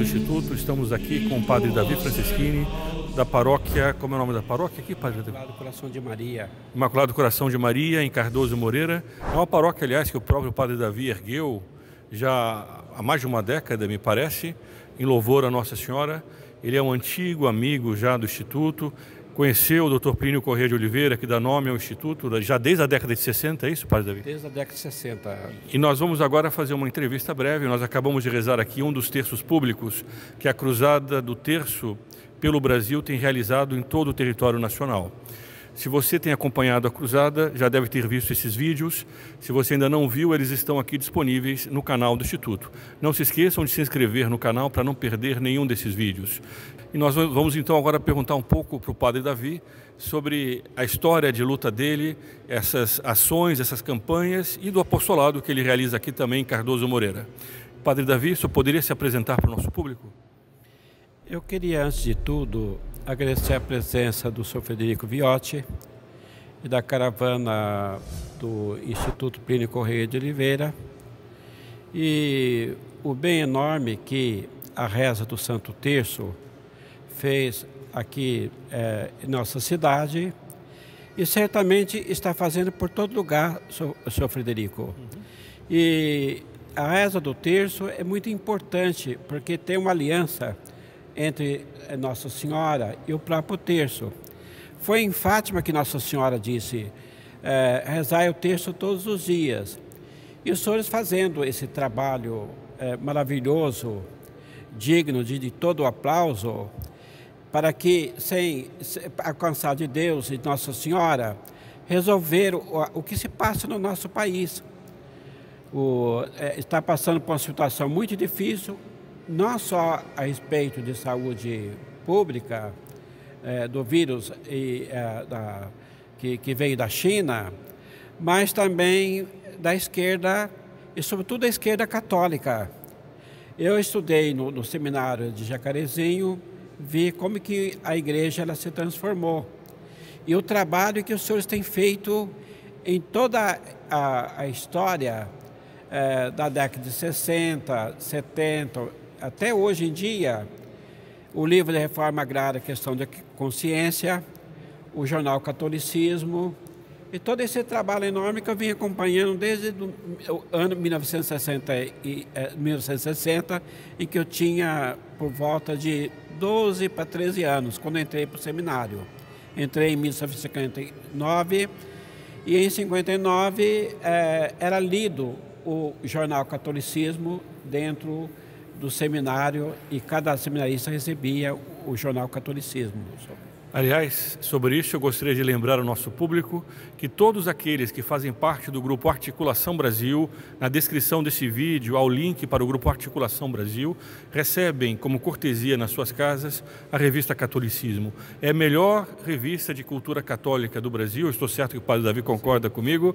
Instituto. Estamos aqui com o Padre Davi Franceschini, da paróquia, como é o nome da paróquia aqui, Padre Davi? Imaculado Coração de Maria. Imaculado Coração de Maria, em Cardoso Moreira. É uma paróquia, aliás, que o próprio Padre Davi ergueu já há mais de uma década, me parece, em louvor a Nossa Senhora. Ele é um antigo amigo já do Instituto. Conheceu o Dr. Plínio Corrêa de Oliveira, que dá nome ao Instituto, já desde a década de 60, é isso, Padre Davi? Desde a década de 60. E nós vamos agora fazer uma entrevista breve. Nós acabamos de rezar aqui um dos terços públicos que a Cruzada do Terço pelo Brasil tem realizado em todo o território nacional. Se você tem acompanhado a Cruzada, já deve ter visto esses vídeos. Se você ainda não viu, eles estão aqui disponíveis no canal do Instituto. Não se esqueçam de se inscrever no canal para não perder nenhum desses vídeos. E nós vamos então agora perguntar um pouco para o Padre Davi sobre a história de luta dele, essas ações, essas campanhas e do apostolado que ele realiza aqui também em Cardoso Moreira. Padre Davi, o senhor poderia se apresentar para o nosso público? Eu queria, antes de tudo, agradecer a presença do Sr. Frederico Viotti e da caravana do Instituto Plínio Corrêa de Oliveira e o bem enorme que a reza do Santo Terço fez aqui em nossa cidade e certamente está fazendo por todo lugar, Sr. Frederico. E a reza do Terço é muito importante porque tem uma aliança entre Nossa Senhora e o próprio terço. Foi em Fátima que Nossa Senhora disse, rezai o terço todos os dias. E os senhores fazendo esse trabalho maravilhoso, digno de todo o aplauso, para que, sem alcançar de Deus e de Nossa Senhora, resolver o que se passa no nosso país. Está passando por uma situação muito difícil, não só a respeito de saúde pública, do vírus que veio da China, mas também da esquerda, e sobretudo da esquerda católica. Eu estudei no seminário de Jacarezinho, vi como que a igreja ela se transformou. E o trabalho que os senhores têm feito em toda a história da década de 60, 70, até hoje em dia, o livro de Reforma Agrária, Questão de Consciência, o jornal Catolicismo, e todo esse trabalho enorme que eu vim acompanhando desde o ano 1960, em que eu tinha por volta de 12 para 13 anos, quando entrei para o seminário. Entrei em 1959 e em 59 era lido o jornal Catolicismo dentro do seminário e cada seminarista recebia o jornal Catolicismo. Aliás, sobre isso eu gostaria de lembrar ao nosso público que todos aqueles que fazem parte do Grupo Articulação Brasil, na descrição desse vídeo, há o link para o Grupo Articulação Brasil, recebem como cortesia nas suas casas a revista Catolicismo. É a melhor revista de cultura católica do Brasil, eu estou certo que o Padre Davi concorda comigo.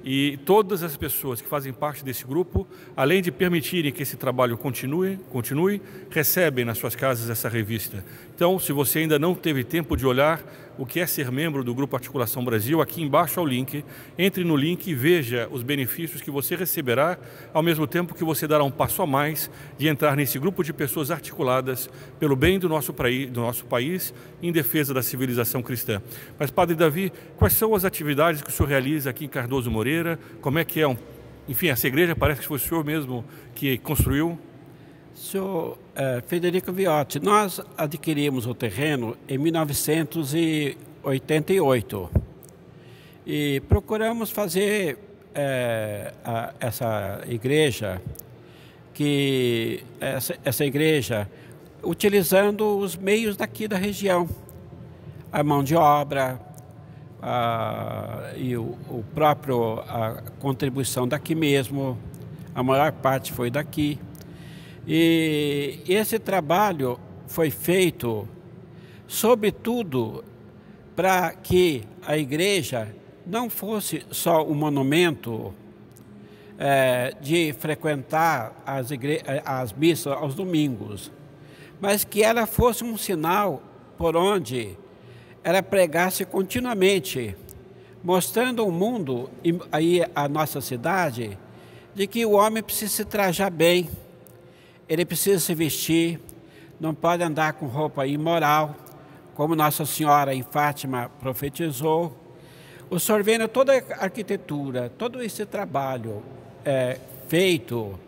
E todas as pessoas que fazem parte desse grupo, além de permitirem que esse trabalho continue, recebem nas suas casas essa revista. Então, se você ainda não teve tempo de olhar o que é ser membro do Grupo Articulação Brasil, aqui embaixo há o link. Entre no link e veja os benefícios que você receberá, ao mesmo tempo que você dará um passo a mais de entrar nesse grupo de pessoas articuladas pelo bem do nosso país, em defesa da civilização cristã. Mas, Padre Davi, quais são as atividades que o senhor realiza aqui em Cardoso Moreira? Como é que é? Enfim, essa igreja parece que foi o senhor mesmo que construiu. Senhor Frederico Viotti, nós adquirimos o terreno em 1988 e procuramos fazer essa igreja, essa igreja utilizando os meios daqui da região, a mão de obra e a contribuição daqui mesmo, a maior parte foi daqui. E esse trabalho foi feito, sobretudo, para que a igreja não fosse só um monumento de frequentar as missas aos domingos, mas que ela fosse um sinal por onde ela pregasse continuamente, mostrando ao mundo e aí a nossa cidade de que o homem precisa se trajar bem. ele precisa se vestir, não pode andar com roupa imoral, como Nossa Senhora em Fátima profetizou. O senhor vendo toda a arquitetura, todo esse trabalho feito,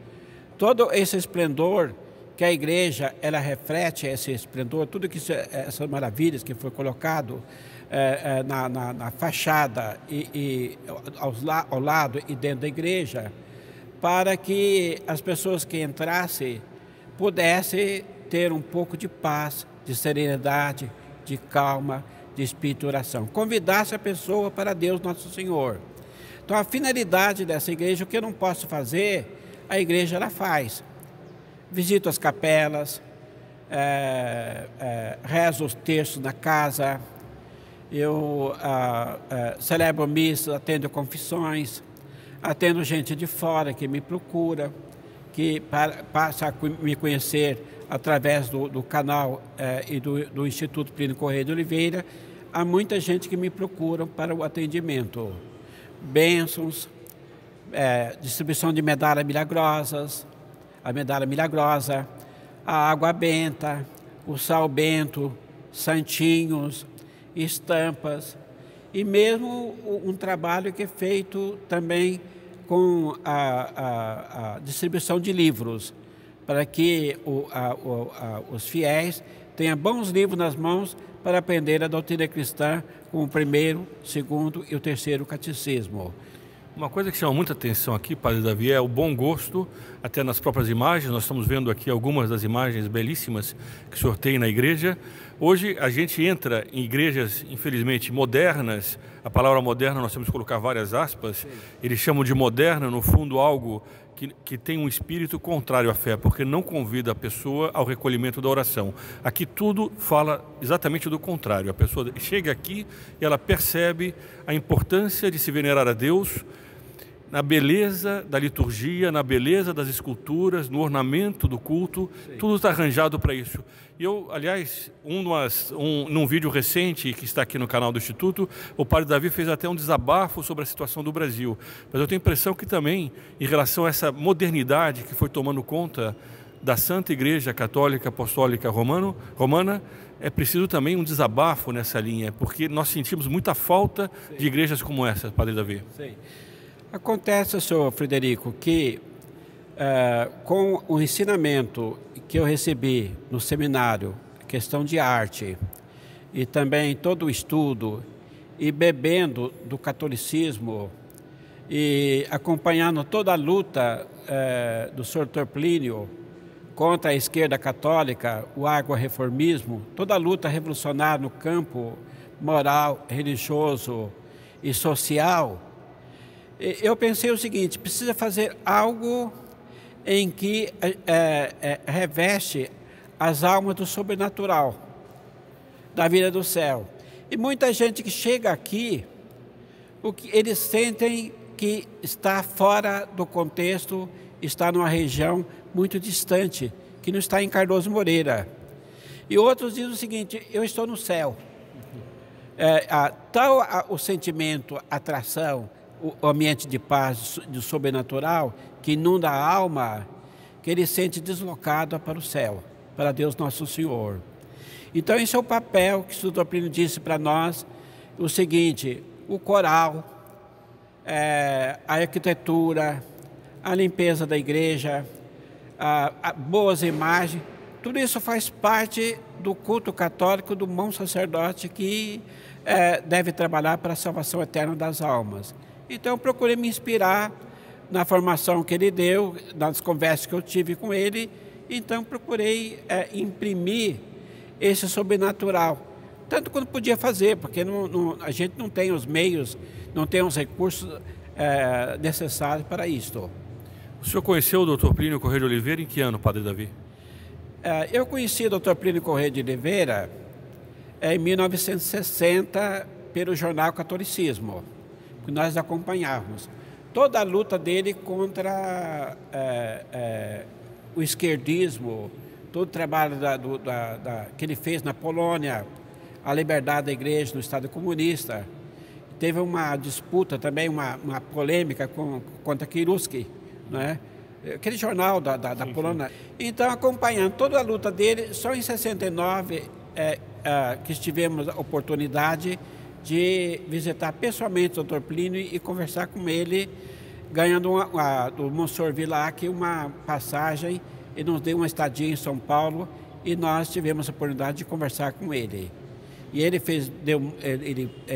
todo esse esplendor que a igreja, ela reflete esse esplendor, tudo que essas maravilhas que foi colocado na fachada e ao lado e dentro da igreja, para que as pessoas que entrassem pudessem ter um pouco de paz, de serenidade, de calma, de espírito de oração. Convidasse a pessoa para Deus Nosso Senhor. Então a finalidade dessa igreja, o que eu não posso fazer, a igreja ela faz. Visito as capelas, rezo os terços na casa, eu celebro missas, atendo confissões, atendo gente de fora que me procura, que passa a me conhecer através do canal e do Instituto Plínio Corrêa de Oliveira. Há muita gente que me procura para o atendimento. Bênçãos, distribuição de medalhas milagrosas, a medalha milagrosa, a água benta, o sal bento, santinhos, estampas e mesmo um trabalho que é feito também com a distribuição de livros, para que os fiéis tenham bons livros nas mãos para aprender a doutrina cristã com o primeiro, segundo e o terceiro catecismo. Uma coisa que chama muita atenção aqui, Padre Davi, é o bom gosto, até nas próprias imagens. Nós estamos vendo aqui algumas das imagens belíssimas que o senhor tem na igreja. Hoje a gente entra em igrejas, infelizmente, modernas. A palavra moderna nós temos que colocar várias aspas. Sim. Eles chamam de moderna, no fundo, algo que tem um espírito contrário à fé, porque não convida a pessoa ao recolhimento da oração. Aqui tudo fala exatamente do contrário. A pessoa chega aqui e ela percebe a importância de se venerar a Deus na beleza da liturgia, na beleza das esculturas, no ornamento do culto. Sim. Tudo está arranjado para isso. E eu, aliás, num vídeo recente que está aqui no canal do Instituto, o Padre Davi fez até um desabafo sobre a situação do Brasil. Mas eu tenho a impressão que também, em relação a essa modernidade que foi tomando conta da Santa Igreja Católica Apostólica Romana, é preciso também um desabafo nessa linha, porque nós sentimos muita falta Sim. de igrejas como essa, Padre Davi. Sim. Acontece, senhor Frederico, que com o ensinamento que eu recebi no seminário, questão de arte, e também todo o estudo, e bebendo do catolicismo, e acompanhando toda a luta do senhor Plínio contra a esquerda católica, o agroreformismo, toda a luta revolucionária no campo moral, religioso e social, eu pensei o seguinte: precisa fazer algo em que reveste as almas do sobrenatural, da vida do céu. E muita gente que chega aqui, eles sentem que está fora do contexto, está numa região muito distante, que não está em Cardoso Moreira. E outros dizem o seguinte: eu estou no céu. O sentimento, a atração, o ambiente de paz, do sobrenatural, que inunda a alma, que ele sente deslocado para o céu, para Deus Nosso Senhor. Então esse é o papel que o Dr. Plínio disse para nós, o seguinte: o coral, a arquitetura, a limpeza da igreja, boas imagens, tudo isso faz parte do culto católico do bom sacerdote que deve trabalhar para a salvação eterna das almas. Então eu procurei me inspirar na formação que ele deu, nas conversas que eu tive com ele. Então procurei imprimir esse sobrenatural, tanto quanto podia fazer, porque a gente não tem os meios, não tem os recursos necessários para isto. O senhor conheceu o Dr. Plínio Corrêa de Oliveira em que ano, Padre Davi? Eu conheci o Dr. Plínio Corrêa de Oliveira em 1960 pelo jornal Catolicismo, que nós acompanhávamos. Toda a luta dele contra o esquerdismo, todo o trabalho que ele fez na Polônia, a liberdade da igreja no Estado comunista. Teve uma disputa também, uma polêmica contra Kiruski, né? aquele jornal da Polônia. Então, acompanhando toda a luta dele, só em 69 que tivemos a oportunidade de visitar pessoalmente o Dr. Plínio e conversar com ele, ganhando do Monsenhor Vilac uma passagem e nos deu uma estadia em São Paulo e nós tivemos a oportunidade de conversar com ele. E ele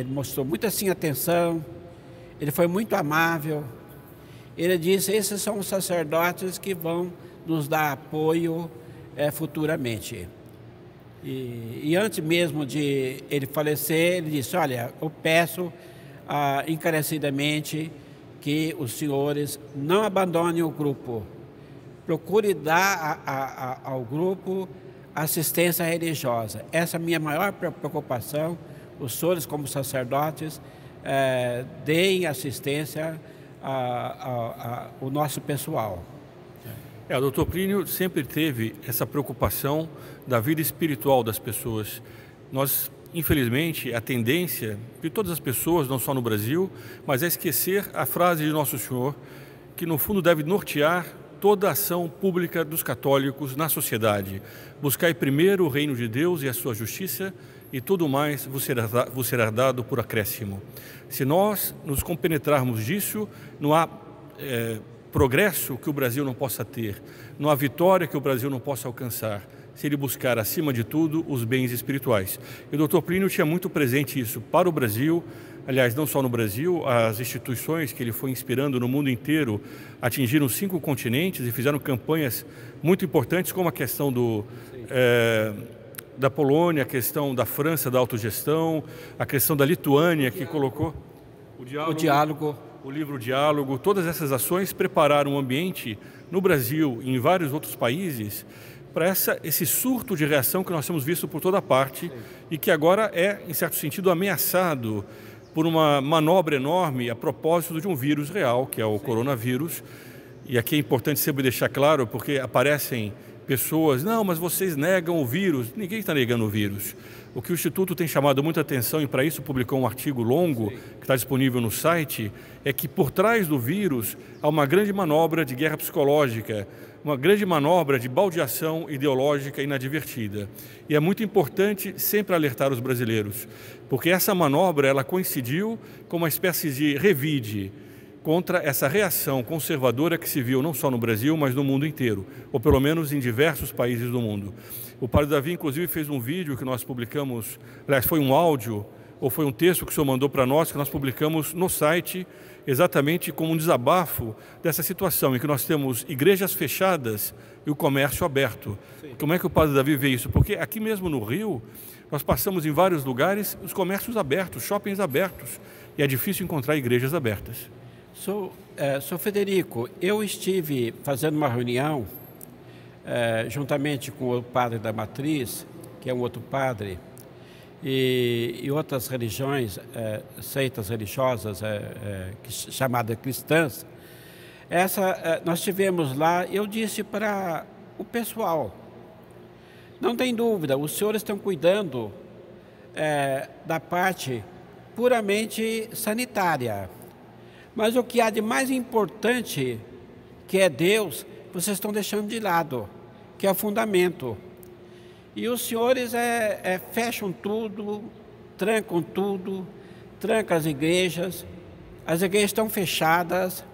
mostrou muita assim, atenção, ele foi muito amável. Ele disse, esses são os sacerdotes que vão nos dar apoio futuramente. E antes mesmo de ele falecer, ele disse, olha, eu peço encarecidamente que os senhores não abandonem o grupo. Procure dar ao grupo assistência religiosa. Essa é a minha maior preocupação. Os senhores, como sacerdotes, deem assistência ao nosso pessoal. O Dr. Plínio sempre teve essa preocupação da vida espiritual das pessoas. Nós, infelizmente, a tendência de todas as pessoas, não só no Brasil, mas é esquecer a frase de Nosso Senhor, que no fundo deve nortear toda a ação pública dos católicos na sociedade. Buscai primeiro o reino de Deus e a sua justiça, e tudo mais vos será dado por acréscimo. Se nós nos compenetrarmos disso, não há progresso que o Brasil não possa ter, não há vitória que o Brasil não possa alcançar, se ele buscar, acima de tudo, os bens espirituais. E o Dr. Plínio tinha muito presente isso para o Brasil, aliás, não só no Brasil, as instituições que ele foi inspirando no mundo inteiro atingiram 5 continentes e fizeram campanhas muito importantes, como a questão da Polônia, a questão da França, da autogestão, a questão da Lituânia, que colocou o diálogo, o livro Diálogo. Todas essas ações prepararam o ambiente no Brasil e em vários outros países para esse surto de reação que nós temos visto por toda parte e que agora é, em certo sentido, ameaçado por uma manobra enorme a propósito de um vírus real, que é o coronavírus. E aqui é importante sempre deixar claro, porque aparecem pessoas, não, mas vocês negam o vírus. Ninguém está negando o vírus. O que o Instituto tem chamado muita atenção, e para isso publicou um artigo longo, que está disponível no site, é que por trás do vírus há uma grande manobra de guerra psicológica, uma grande manobra de baldeação ideológica inadvertida. E é muito importante sempre alertar os brasileiros, porque essa manobra ela coincidiu com uma espécie de revide contra essa reação conservadora que se viu não só no Brasil, mas no mundo inteiro, ou pelo menos em diversos países do mundo. O padre Davi, inclusive, fez um vídeo que nós publicamos, aliás, foi um áudio, ou foi um texto que o senhor mandou para nós, que nós publicamos no site, exatamente como um desabafo dessa situação, em que nós temos igrejas fechadas e o comércio aberto. Sim. Como é que o padre Davi vê isso? Porque aqui mesmo no Rio, nós passamos em vários lugares os comércios abertos, shoppings abertos, e é difícil encontrar igrejas abertas. Sou Federico, eu estive fazendo uma reunião juntamente com o padre da Matriz, que é um outro padre, e outras religiões, seitas religiosas chamadas cristãs. Nós tivemos lá, eu disse para o pessoal, não tem dúvida, os senhores estão cuidando da parte puramente sanitária. Mas o que há de mais importante, que é Deus, vocês estão deixando de lado, que é o fundamento. E os senhores fecham tudo, trancam as igrejas estão fechadas,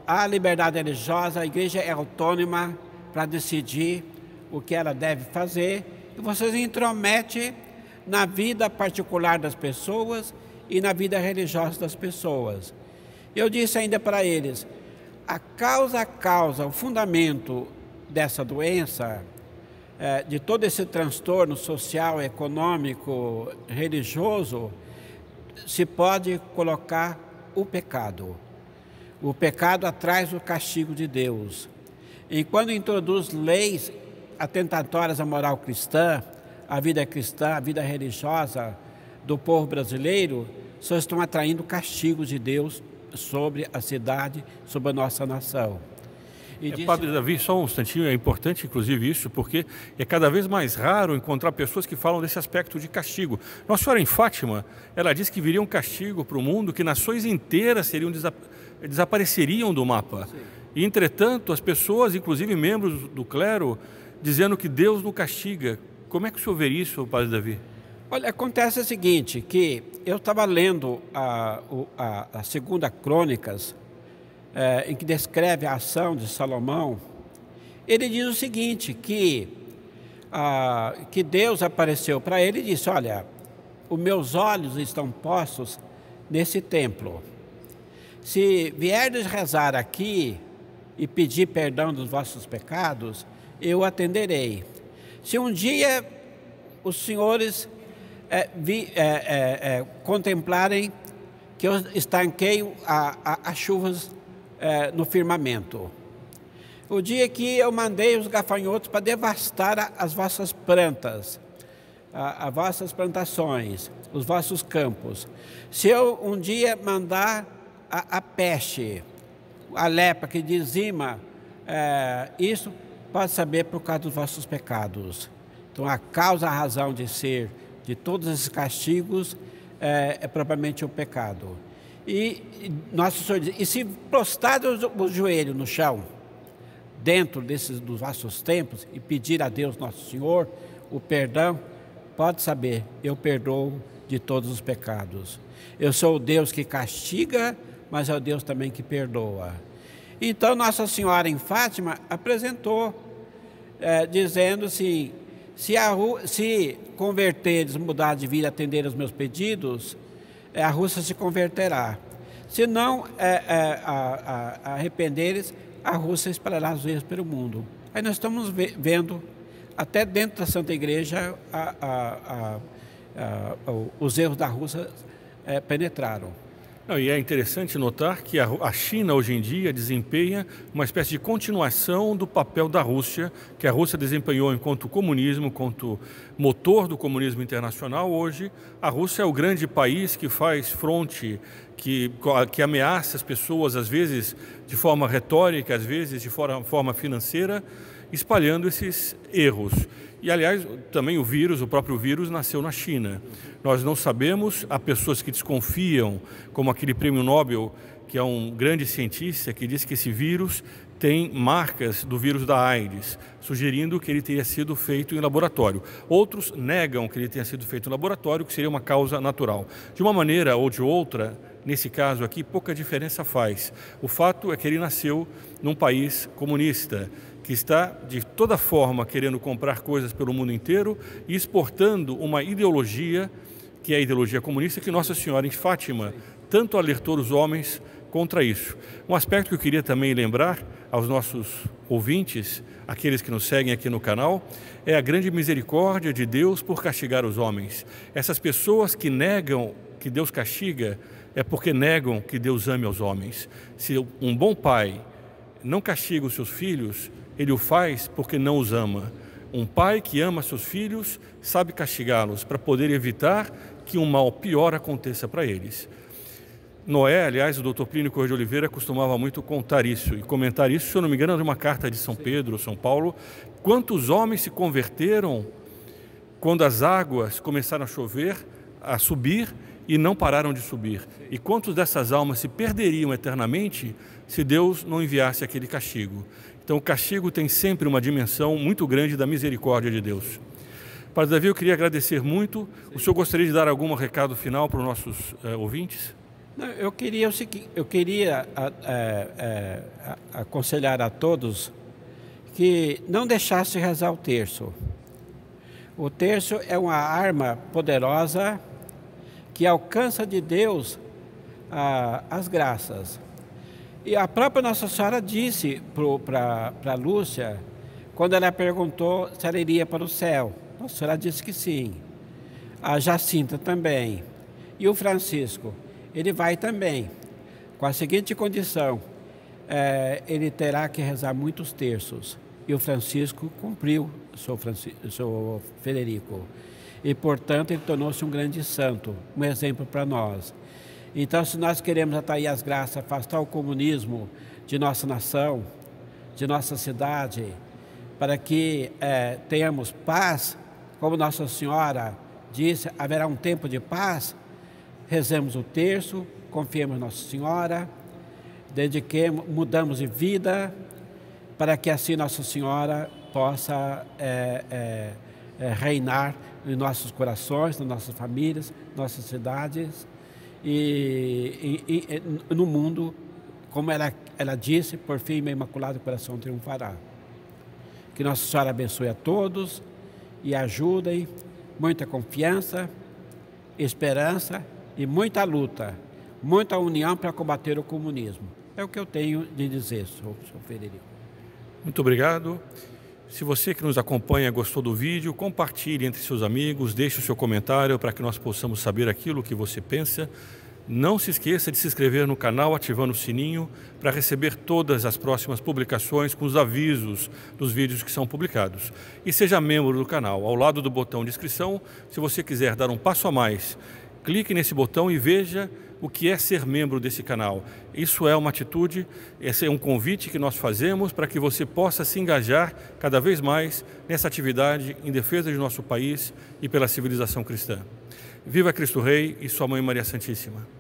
a liberdade religiosa, a igreja é autônoma para decidir o que ela deve fazer, e vocês intrometem na vida particular das pessoas e na vida religiosa das pessoas. Eu disse ainda para eles, a causa, o fundamento dessa doença, de todo esse transtorno social, econômico, religioso, se pode colocar o pecado. O pecado atrás do castigo de Deus. E quando introduz leis atentatórias à moral cristã, à vida religiosa do povo brasileiro, só estão atraindo castigos de Deus sobre a cidade, sobre a nossa nação. Padre Davi, só um instantinho, é importante inclusive isso, porque é cada vez mais raro encontrar pessoas que falam desse aspecto de castigo. Nossa Senhora em Fátima, ela disse que viria um castigo para o mundo, que nações inteiras seriam desapareceriam do mapa. Sim. E, entretanto, as pessoas, inclusive membros do clero, dizendo que Deus não castiga. Como é que o senhor vê isso, padre Davi? Olha, acontece o seguinte, que eu estava lendo a Segunda Crônicas, em que descreve a ação de Salomão. Ele diz o seguinte, que Deus apareceu para ele e disse, olha, os meus olhos estão postos nesse templo. Se vierdes rezar aqui e pedir perdão dos vossos pecados, eu atenderei. Se um dia os senhores contemplarem que eu estanqueio as chuvas no firmamento, o dia que eu mandei os gafanhotos para devastar as vossas plantas, as vossas plantações, os vossos campos, se eu um dia mandar a peste, a lepra que dizima isso, pode saber por causa dos vossos pecados. Então a causa, a razão de ser de todos esses castigos é propriamente o pecado. E Nosso Senhor diz, e se prostrados o joelho no chão, dentro dos vossos templos, e pedir a Deus Nosso Senhor o perdão, pode saber, eu perdoo de todos os pecados. Eu sou o Deus que castiga, mas é o Deus também que perdoa. Então Nossa Senhora em Fátima apresentou, dizendo assim, se converteres, mudar de vida, atender os meus pedidos, a Rússia se converterá. Se não arrependeres, a Rússia espalhará os erros pelo mundo. Aí nós estamos vendo, até dentro da Santa Igreja, os erros da Rússia penetraram. Não, e é interessante notar que a China hoje em dia desempenha uma espécie de continuação do papel da Rússia, que a Rússia desempenhou enquanto comunismo, enquanto motor do comunismo internacional. Hoje a Rússia é o grande país que faz fronte, que ameaça as pessoas, às vezes de forma retórica, às vezes de forma financeira, espalhando esses erros. E, aliás, também o próprio vírus nasceu na China. Nós não sabemos, há pessoas que desconfiam, como aquele prêmio Nobel, que é um grande cientista, que diz que esse vírus tem marcas do vírus da AIDS, sugerindo que ele teria sido feito em laboratório. Outros negam que ele tenha sido feito em laboratório, que seria uma causa natural. De uma maneira ou de outra, nesse caso aqui, pouca diferença faz. O fato é que ele nasceu num país comunista, que está de toda forma querendo comprar coisas pelo mundo inteiro e exportando uma ideologia, que é a ideologia comunista, que Nossa Senhora em Fátima tanto alertou os homens contra isso. Um aspecto que eu queria também lembrar aos nossos ouvintes, aqueles que nos seguem aqui no canal, é a grande misericórdia de Deus por castigar os homens. Essas pessoas que negam que Deus castiga é porque negam que Deus ame aos homens. Se um bom pai não castiga os seus filhos, ele o faz porque não os ama. Um pai que ama seus filhos sabe castigá-los para poder evitar que um mal pior aconteça para eles. Noé, aliás, o Dr. Plínio Corrêa de Oliveira costumava muito contar isso e comentar isso, se eu não me engano, de uma carta de São Pedro, São Paulo. Quantos homens se converteram quando as águas começaram a chover, a subir e não pararam de subir? E quantos dessas almas se perderiam eternamente se Deus não enviasse aquele castigo? Então o castigo tem sempre uma dimensão muito grande da misericórdia de Deus. Padre Davi, eu queria agradecer muito. O senhor gostaria de dar algum recado final para os nossos ouvintes? Não, eu queria aconselhar a todos que não deixasse rezar o terço. O terço é uma arma poderosa que alcança de Deus as graças. E a própria Nossa Senhora disse para Lúcia, quando ela perguntou se ela iria para o céu. Nossa Senhora disse que sim. A Jacinta também. E o Francisco, ele vai também, com a seguinte condição, ele terá que rezar muitos terços. E o Francisco cumpriu, seu Federico. E, portanto, ele tornou-se um grande santo, um exemplo para nós. Então, se nós queremos atrair as graças, afastar o comunismo de nossa nação, de nossa cidade, para que tenhamos paz, como Nossa Senhora disse, haverá um tempo de paz, rezemos o terço, confiemos em Nossa Senhora, mudamos de vida, para que assim Nossa Senhora possa reinar em nossos corações, nas nossas famílias, nossas cidades e no mundo, como ela disse, por fim, meu Imaculado Coração triunfará. Que Nossa Senhora abençoe a todos e ajudem, muita confiança, esperança e muita luta, muita união para combater o comunismo. É o que eu tenho de dizer, Sr. Frederico. Muito obrigado. Se você que nos acompanha gostou do vídeo, compartilhe entre seus amigos, deixe o seu comentário para que nós possamos saber aquilo que você pensa. Não se esqueça de se inscrever no canal ativando o sininho para receber todas as próximas publicações com os avisos dos vídeos que são publicados. E seja membro do canal. Ao lado do botão de inscrição, se você quiser dar um passo a mais, clique nesse botão e veja o que é ser membro desse canal. Isso é uma atitude, esse é um convite que nós fazemos para que você possa se engajar cada vez mais nessa atividade em defesa de nosso país e pela civilização cristã. Viva Cristo Rei e Sua Mãe Maria Santíssima!